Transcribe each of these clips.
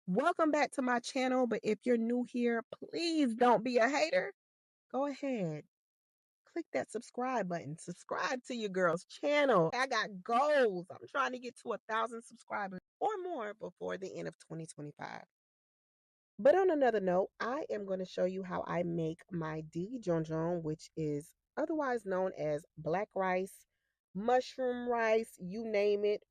Welcome back to my channel, but if you're new here, please don't be a hater. Go ahead, click that subscribe button. Subscribe to your girl's channel. I got goals. I'm trying to get to 1,000 subscribers or more before the end of 2025. But on another note, I am going to show you how I make my Diri Djon Djon, which is otherwise known as black rice, mushroom rice, you name it.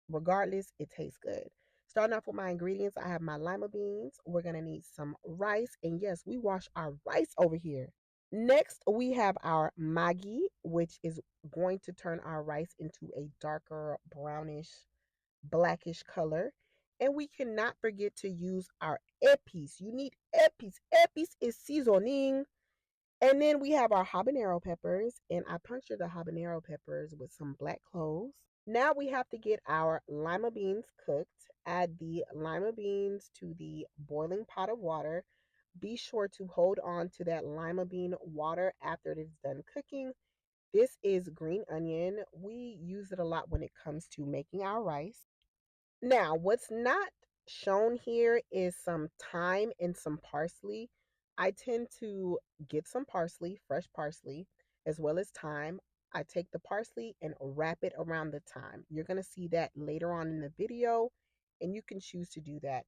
Regardless, it tastes good. Starting off with my ingredients, I have my lima beans. We're going to need some rice. And yes, we wash our rice over here. Next, we have our Maggi, which is going to turn our rice into a darker brownish, blackish color. And we cannot forget to use our Epis. You need Epis. Epis is seasoning. And then we have our habanero peppers. And I puncture the habanero peppers with some black cloves. Now we have to get our lima beans cooked. Add the lima beans to the boiling pot of water. Be sure to hold on to that lima bean water after it is done cooking. This is green onion. We use it a lot when it comes to making our rice. Now, what's not shown here is some thyme and some parsley. I tend to get some parsley, fresh parsley, as well as thyme. I take the parsley and wrap it around the thyme. You're going to see that later on in the video, and you can choose to do that.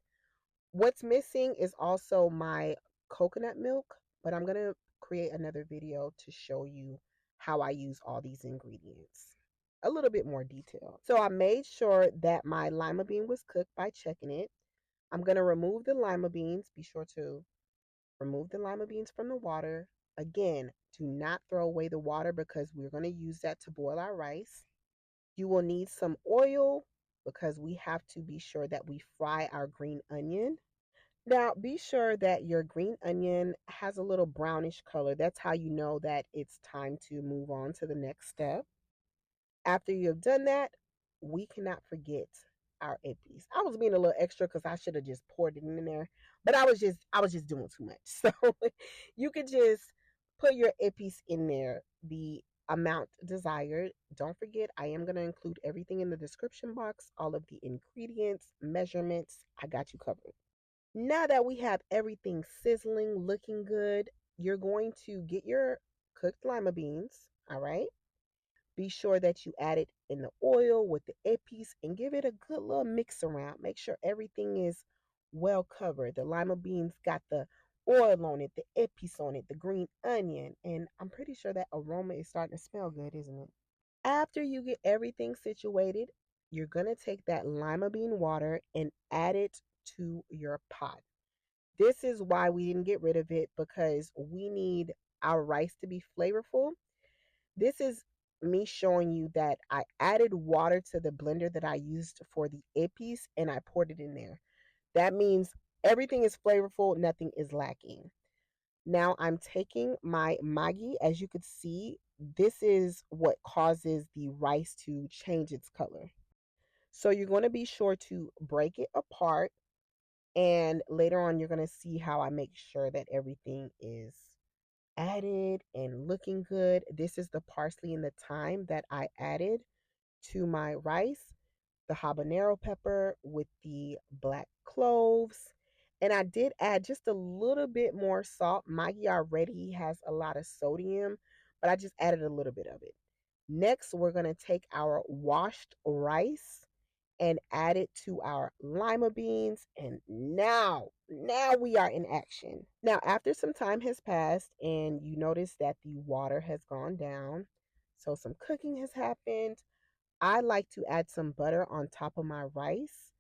What's missing is also my coconut milk, but I'm going to create another video to show you how I use all these ingredients. A little bit more detail. So I made sure that my lima bean was cooked by checking it. I'm going to remove the lima beans. Be sure to remove the lima beans from the water. Again, do not throw away the water because we're going to use that to boil our rice. You will need some oil because we have to be sure that we fry our green onion. Now, be sure that your green onion has a little brownish color. That's how you know that it's time to move on to the next step. After you have done that, we cannot forget our epis. I was being a little extra because I should have just poured it in there, but I was just doing too much. So you could just put your epis in there, the amount desired. Don't forget, I am going to include everything in the description box, all of the ingredients, measurements. I got you covered. Now that we have everything sizzling, looking good, you're going to get your cooked lima beans, all right? Be sure that you add it in the oil with the epis and give it a good little mix around. Make sure everything is well covered. The lima beans got the oil on it, the epis on it, the green onion, and I'm pretty sure that aroma is starting to smell good, isn't it? After you get everything situated, you're going to take that lima bean water and add it to your pot. This is why we didn't get rid of it, because we need our rice to be flavorful. This is me showing you that I added water to the blender that I used for the epis and I poured it in there. That means everything is flavorful, nothing is lacking. Now I'm taking my Maggi. As you could see, this is what causes the rice to change its color. So you're going to be sure to break it apart, and later on you're going to see how I make sure that everything is added and looking good. This is the parsley and the thyme that I added to my rice, the habanero pepper with the black cloves. And I did add just a little bit more salt. Maggi already has a lot of sodium, but I just added a little bit of it. Next, we're going to take our washed rice and add it to our lima beans. And now we are in action. Now, after some time has passed and you notice that the water has gone down, so some cooking has happened, I like to add some butter on top of my rice.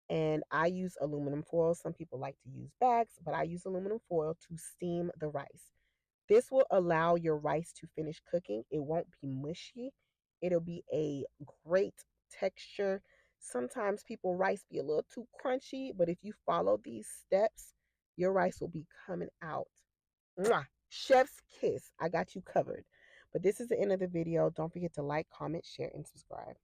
And I use aluminum foil. Some people like to use bags, but I use aluminum foil to steam the rice. This will allow your rice to finish cooking. It won't be mushy. It'll be a great texture. Sometimes people rice be a little too crunchy, but if you follow these steps, your rice will be coming out. Mwah! Chef's kiss. I got you covered. But this is the end of the video. Don't forget to like, comment, share, and subscribe.